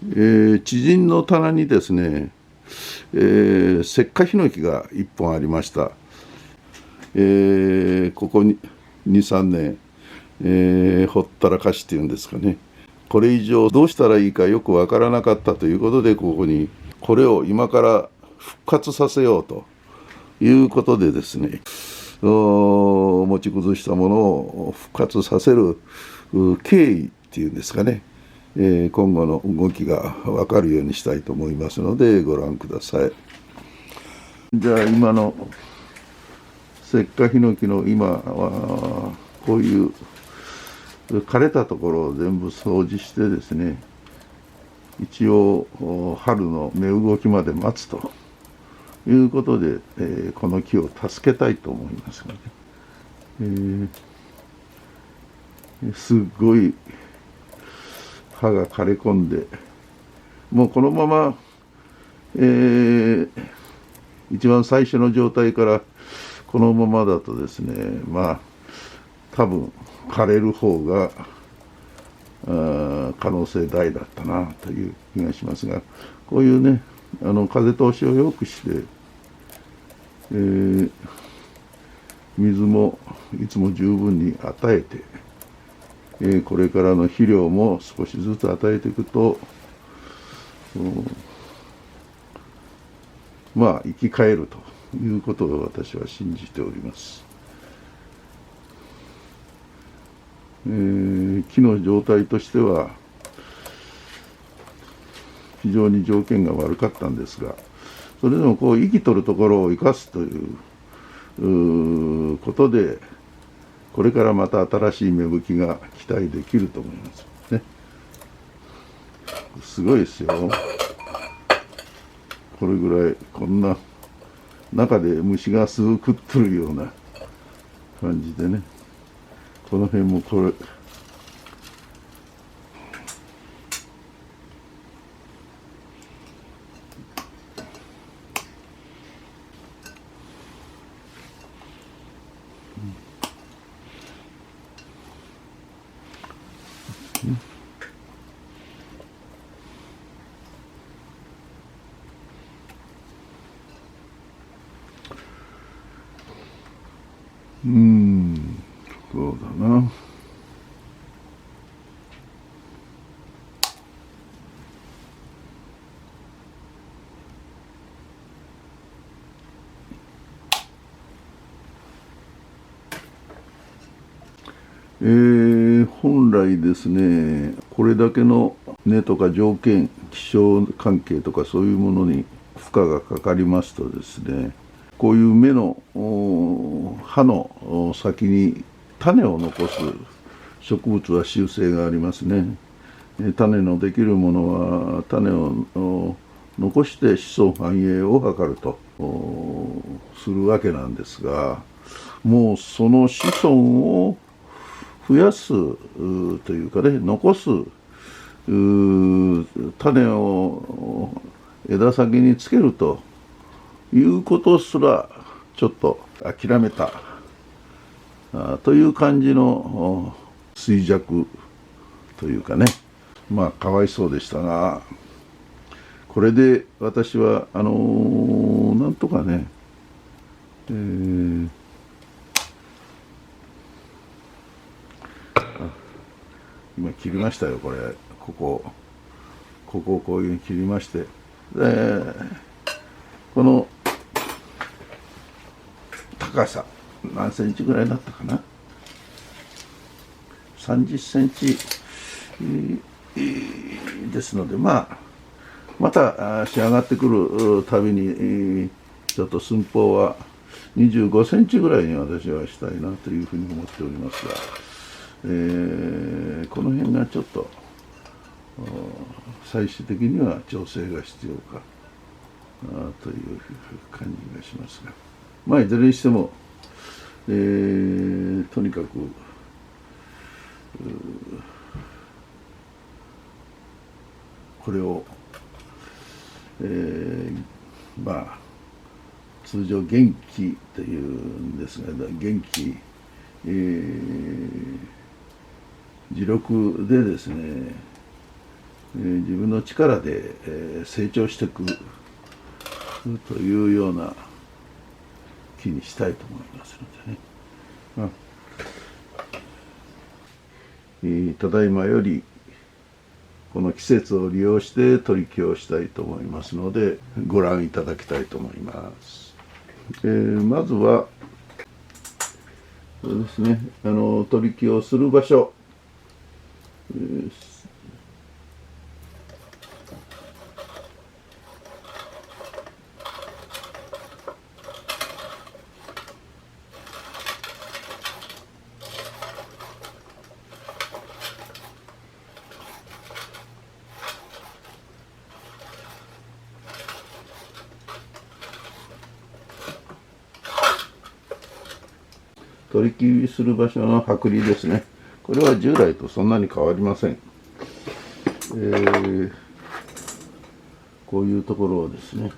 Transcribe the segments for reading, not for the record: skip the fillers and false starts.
知人の棚にですね、石化ヒノキが1本ありました。ここに2、3年、ほったらかしっていうんですかね。これ以上どうしたらいいかよくわからなかったということで、ここにこれを今から復活させようということでですね、持ち崩したものを復活させる経緯っていうんですかね、今後の動きが分かるようにしたいと思いますのでご覧ください。じゃあ今の石化ヒノキの今はこういう枯れたところを全部掃除してですね、一応春の芽動きまで待つということで、この木を助けたいと思いますので、すごい葉が枯れ込んで、もうこのまま、一番最初の状態からこのままだとですね、まあ多分枯れる方が可能性大だったなという気がしますが、こういうね、風通しを良くして、水もいつも十分に与えて、これからの肥料も少しずつ与えていくと、まあ生き返るということを私は信じております。木の状態としては非常に条件が悪かったんですが、それでもこう生きとるところを生かすということで、これからまた新しい芽吹きが期待できると思いますね。すごいですよ。これぐらい、こんな中で虫が巣を食っとるような感じでね、この辺もこれそうだな。本来ですね、これだけの根とか条件、気象関係とかそういうものに負荷がかかりますとですね、こういう芽の葉の先に種を残す植物は習性がありますね。種のできるものは種を残して子孫繁栄を図るとするわけなんですが、もうその子孫を増やすというかね、残す種を枝先につけるということすらちょっと諦めたという感じの衰弱というかね、まあかわいそうでしたが、これで私はなんとかね、今切りましたよ、これ。ここをこういうふうに切りまして、でこの高さ何センチぐらいになったかな、30センチですので、また仕上がってくるたびにちょっと寸法は25センチぐらいに私はしたいなというふうに思っておりますが、この辺がちょっと最終的には調整が必要かという感じがしますが、まあいずれにしても、とにかくこれを、まあ通常元気というんですが、元気、磁力でですね、自分の力で、成長していくというような気にしたいと思いますのでね、ただいまよりこの季節を利用して取り木をしたいと思いますのでご覧いただきたいと思います。まずはそうですね、取り木をする場所、取り木する場所の剥離ですね。これは従来とそんなに変わりません。こういうところをですね、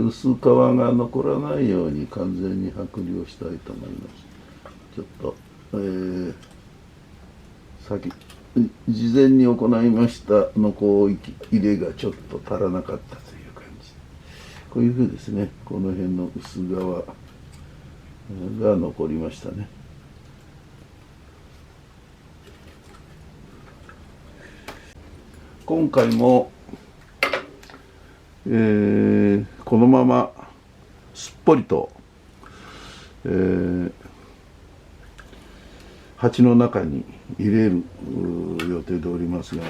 薄皮が残らないように完全に剥離をしたいと思います。ちょっと、事前に行いましたのこう入れがちょっと足らなかったという感じ。こういうふうですね、この辺の薄皮が残りましたね。今回も、このまますっぽりと、鉢の中に入れる予定でおりますが、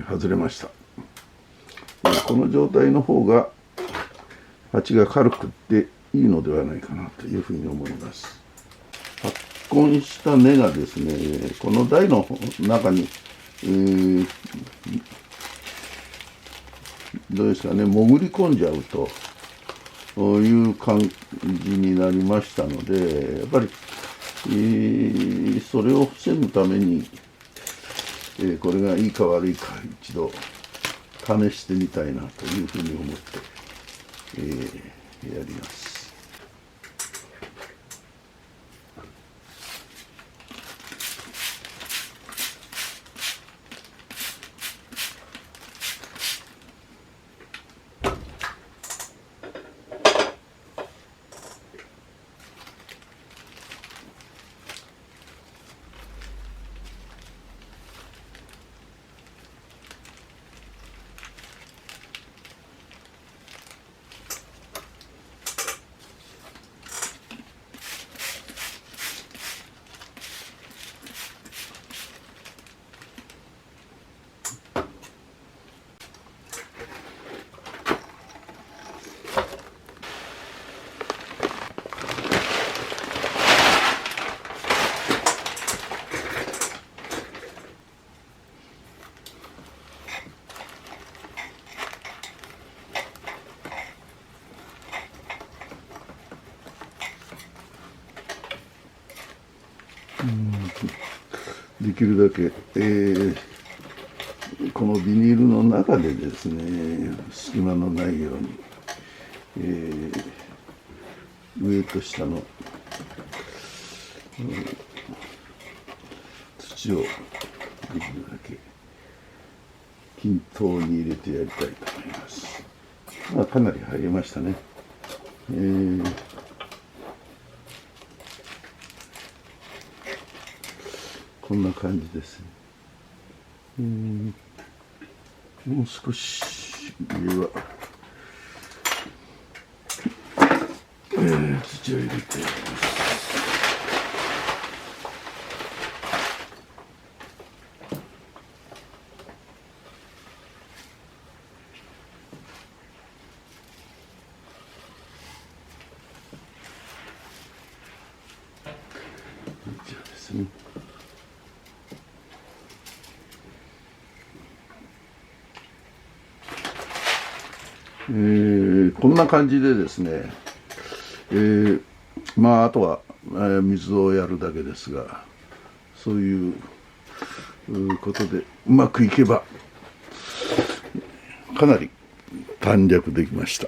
外れました。この状態の方が鉢が軽くっていいのではないかなというふうに思います。発根した根がですね、この台の中に、どうですかね、潜り込んじゃうという感じになりましたので、やっぱり、それを防ぐために、これがいいか悪いか一度試してみたいなというふうに思って、やります。できるだけ、このビニールの中でですね、隙間のないように、上と下の、土をできるだけ均等に入れてやりたいと思います。かなり入りましたね。こんな感じですね。もう少し上は、土を入れてやります。じゃあですね。こんな感じでですね、あとは、水をやるだけですが、そういうことでうまくいけばかなり短絡できました。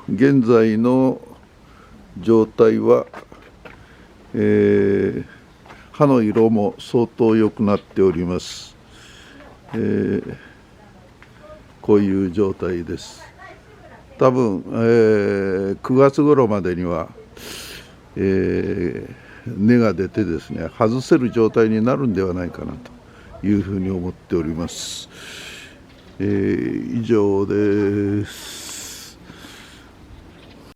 現在の状態は、刃の色も相当良くなっております。こういう状態です。多分、9月頃までには、根が出てですね、外せる状態になるんではないかなというふうに思っております。以上です。